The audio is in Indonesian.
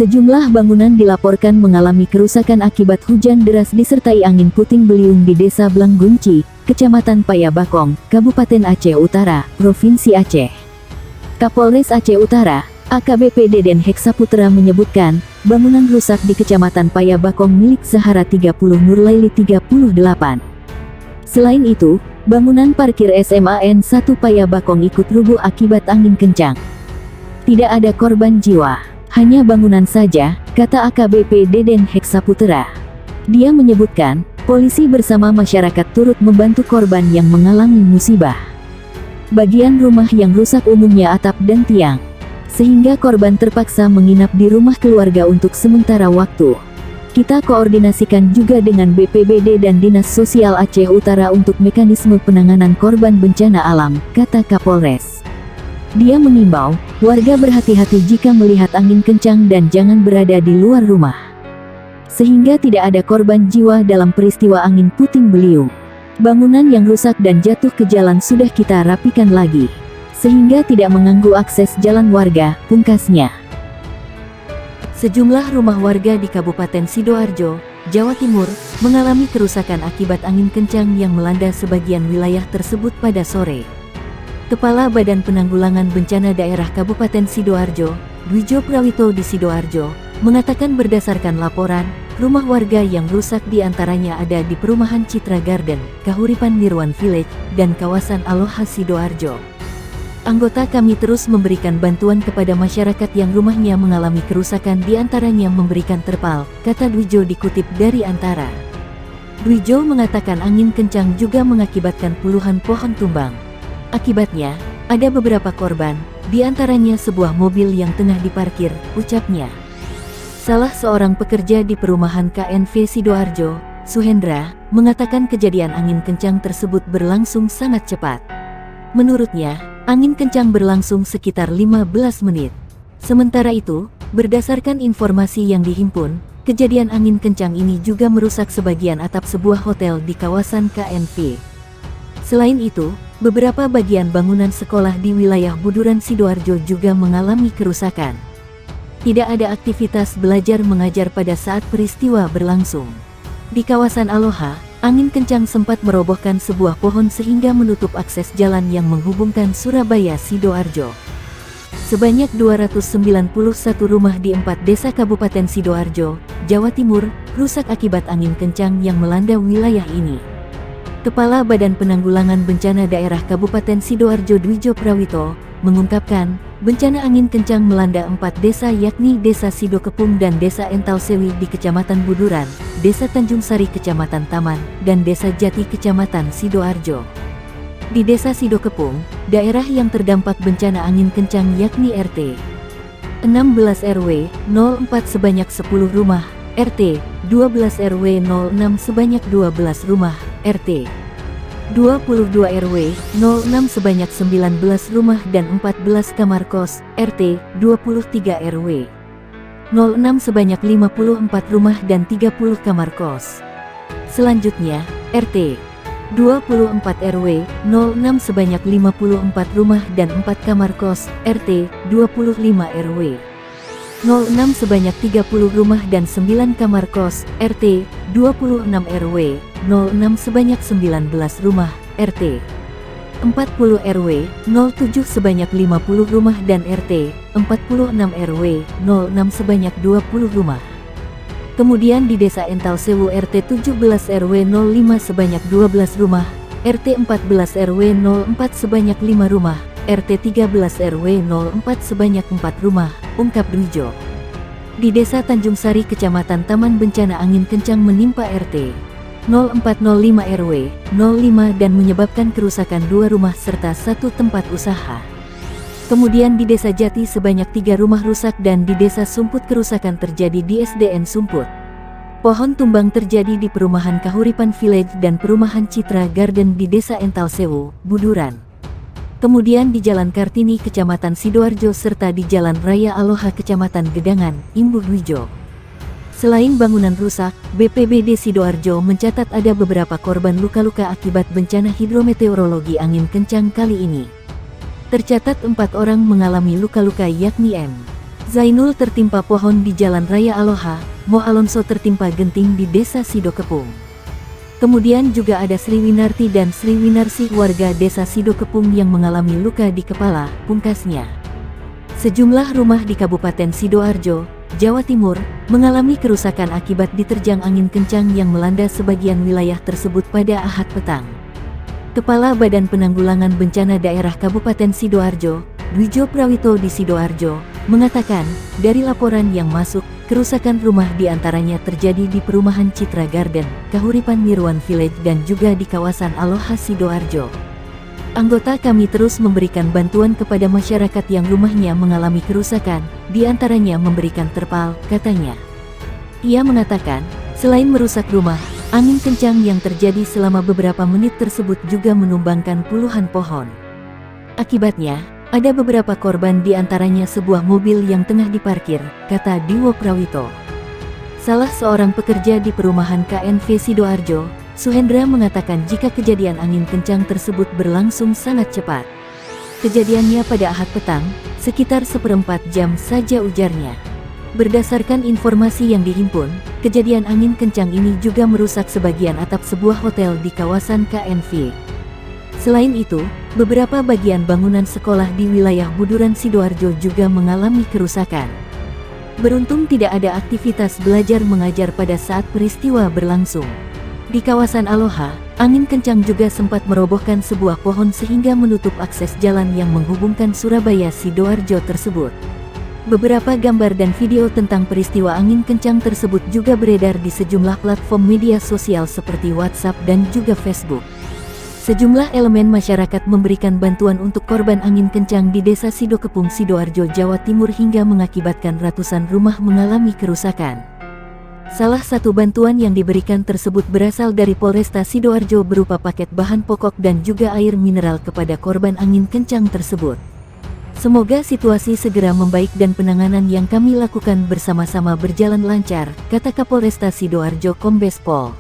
Sejumlah bangunan dilaporkan mengalami kerusakan akibat hujan deras disertai angin puting beliung di Desa Blanggunci, Kecamatan Payabakong, Kabupaten Aceh Utara, Provinsi Aceh. Kapolres Aceh Utara, AKBP Deden Heksaputra menyebutkan, bangunan rusak di Kecamatan Payabakong milik Zahara 30 Nurlaili 38. Selain itu, bangunan parkir SMAN 1 Payabakong ikut rubuh akibat angin kencang. Tidak ada korban jiwa. Hanya bangunan saja, kata AKBP Deden Heksaputra. Dia menyebutkan, polisi bersama masyarakat turut membantu korban yang mengalami musibah. Bagian rumah yang rusak umumnya atap dan tiang, sehingga korban terpaksa menginap di rumah keluarga untuk sementara waktu. Kita koordinasikan juga dengan BPBD dan Dinas Sosial Aceh Utara untuk mekanisme penanganan korban bencana alam, kata Kapolres. Dia mengimbau, warga berhati-hati jika melihat angin kencang dan jangan berada di luar rumah. Sehingga tidak ada korban jiwa dalam peristiwa angin puting beliung. Bangunan yang rusak dan jatuh ke jalan sudah kita rapikan lagi, sehingga tidak mengganggu akses jalan warga, pungkasnya. Sejumlah rumah warga di Kabupaten Sidoarjo, Jawa Timur, mengalami kerusakan akibat angin kencang yang melanda sebagian wilayah tersebut pada sore. Kepala Badan Penanggulangan Bencana Daerah Kabupaten Sidoarjo, Dwijo Prawito di Sidoarjo, mengatakan berdasarkan laporan, rumah warga yang rusak diantaranya ada di Perumahan Citra Garden, Kahuripan Nirwan Village, dan kawasan Aloha Sidoarjo. Anggota kami terus memberikan bantuan kepada masyarakat yang rumahnya mengalami kerusakan diantaranya memberikan terpal, kata Dwijo dikutip dari Antara. Dwijo mengatakan angin kencang juga mengakibatkan puluhan pohon tumbang. Akibatnya, ada beberapa korban, diantaranya sebuah mobil yang tengah diparkir, ucapnya. Salah seorang pekerja di perumahan KNV Sidoarjo, Suhendra, mengatakan kejadian angin kencang tersebut berlangsung sangat cepat. Menurutnya, angin kencang berlangsung sekitar 15 menit. Sementara itu, berdasarkan informasi yang dihimpun, kejadian angin kencang ini juga merusak sebagian atap sebuah hotel di kawasan KNV. Selain itu, beberapa bagian bangunan sekolah di wilayah Buduran Sidoarjo juga mengalami kerusakan. Tidak ada aktivitas belajar mengajar pada saat peristiwa berlangsung. Di kawasan Aloha, angin kencang sempat merobohkan sebuah pohon sehingga menutup akses jalan yang menghubungkan Surabaya Sidoarjo. Sebanyak 291 rumah di 4 desa Kabupaten Sidoarjo, Jawa Timur, rusak akibat angin kencang yang melanda wilayah ini. Kepala Badan Penanggulangan Bencana Daerah Kabupaten Sidoarjo Dwijo Prawito, mengungkapkan, bencana angin kencang melanda 4 desa yakni Desa Sidokepung dan Desa Entalsewi di Kecamatan Buduran, Desa Tanjung Sari Kecamatan Taman, dan Desa Jati Kecamatan Sidoarjo. Di Desa Sidokepung, daerah yang terdampak bencana angin kencang yakni RT 16 RW 04 sebanyak 10 rumah, RT 12 RW 06 sebanyak 12 rumah, RT 22 RW 06 sebanyak 19 rumah dan 14 kamar kos, RT 23 RW 06 sebanyak 54 rumah dan 30 kamar kos. Selanjutnya, RT 24 RW 06 sebanyak 54 rumah dan 4 kamar kos, RT 25 RW 06 sebanyak 30 rumah dan 9 kamar kos, RT 26 RW 06 sebanyak 19 rumah, RT 40 RW 07 sebanyak 50 rumah dan RT 46 RW 06 sebanyak 20 rumah. Kemudian di Desa Entalsewu RT 17 RW 05 sebanyak 12 rumah, RT 14 RW 04 sebanyak 5 rumah, RT 13 RW 04 sebanyak 4 rumah, ungkap Dwijo. Di Desa Tanjung Sari Kecamatan Taman bencana angin kencang menimpa RT 0405 RW 05 dan menyebabkan kerusakan 2 rumah serta 1 tempat usaha. Kemudian di Desa Jati sebanyak 3 rumah rusak dan di Desa Sumput kerusakan terjadi di SDN Sumput. Pohon tumbang terjadi di Perumahan Kahuripan Village dan Perumahan Citra Garden di Desa Entalsewu, Buduran. Kemudian di Jalan Kartini Kecamatan Sidoarjo serta di Jalan Raya Aloha Kecamatan Gedangan, Imbu Dwijo. Selain bangunan rusak, BPBD Sidoarjo mencatat ada beberapa korban luka-luka akibat bencana hidrometeorologi angin kencang kali ini. Tercatat 4 orang mengalami luka-luka yakni M. Zainul tertimpa pohon di Jalan Raya Aloha, Mo Alonso tertimpa genting di Desa Sidokepung. Kemudian juga ada Sri Winarti dan Sri Winarsih warga Desa Sidokepung yang mengalami luka di kepala, pungkasnya. Sejumlah rumah di Kabupaten Sidoarjo, Jawa Timur, mengalami kerusakan akibat diterjang angin kencang yang melanda sebagian wilayah tersebut pada Ahad petang. Kepala Badan Penanggulangan Bencana Daerah Kabupaten Sidoarjo, Dwijo Prawito di Sidoarjo, mengatakan, dari laporan yang masuk, kerusakan rumah diantaranya terjadi di perumahan Citra Garden, Kahuripan Nirwan Village dan juga di kawasan Aloha Sidoarjo. Anggota kami terus memberikan bantuan kepada masyarakat yang rumahnya mengalami kerusakan, diantaranya memberikan terpal, katanya. Ia mengatakan, selain merusak rumah, angin kencang yang terjadi selama beberapa menit tersebut juga menumbangkan puluhan pohon. Akibatnya, ada beberapa korban diantaranya sebuah mobil yang tengah diparkir, kata Dwijo Prawito. Salah seorang pekerja di perumahan KNV Sidoarjo, Suhendra mengatakan jika kejadian angin kencang tersebut berlangsung sangat cepat. Kejadiannya pada Ahad petang, sekitar 1/4 jam saja ujarnya. Berdasarkan informasi yang dihimpun, kejadian angin kencang ini juga merusak sebagian atap sebuah hotel di kawasan KNV. Selain itu, beberapa bagian bangunan sekolah di wilayah Buduran Sidoarjo juga mengalami kerusakan. Beruntung tidak ada aktivitas belajar mengajar pada saat peristiwa berlangsung. Di kawasan Aloha, angin kencang juga sempat merobohkan sebuah pohon sehingga menutup akses jalan yang menghubungkan Surabaya Sidoarjo tersebut. Beberapa gambar dan video tentang peristiwa angin kencang tersebut juga beredar di sejumlah platform media sosial seperti WhatsApp dan juga Facebook. Sejumlah elemen masyarakat memberikan bantuan untuk korban angin kencang di Desa Sidokepung Sidoarjo, Jawa Timur hingga mengakibatkan ratusan rumah mengalami kerusakan. Salah satu bantuan yang diberikan tersebut berasal dari Polresta Sidoarjo berupa paket bahan pokok dan juga air mineral kepada korban angin kencang tersebut. Semoga situasi segera membaik dan penanganan yang kami lakukan bersama-sama berjalan lancar, kata Kapolresta Sidoarjo Kombes Pol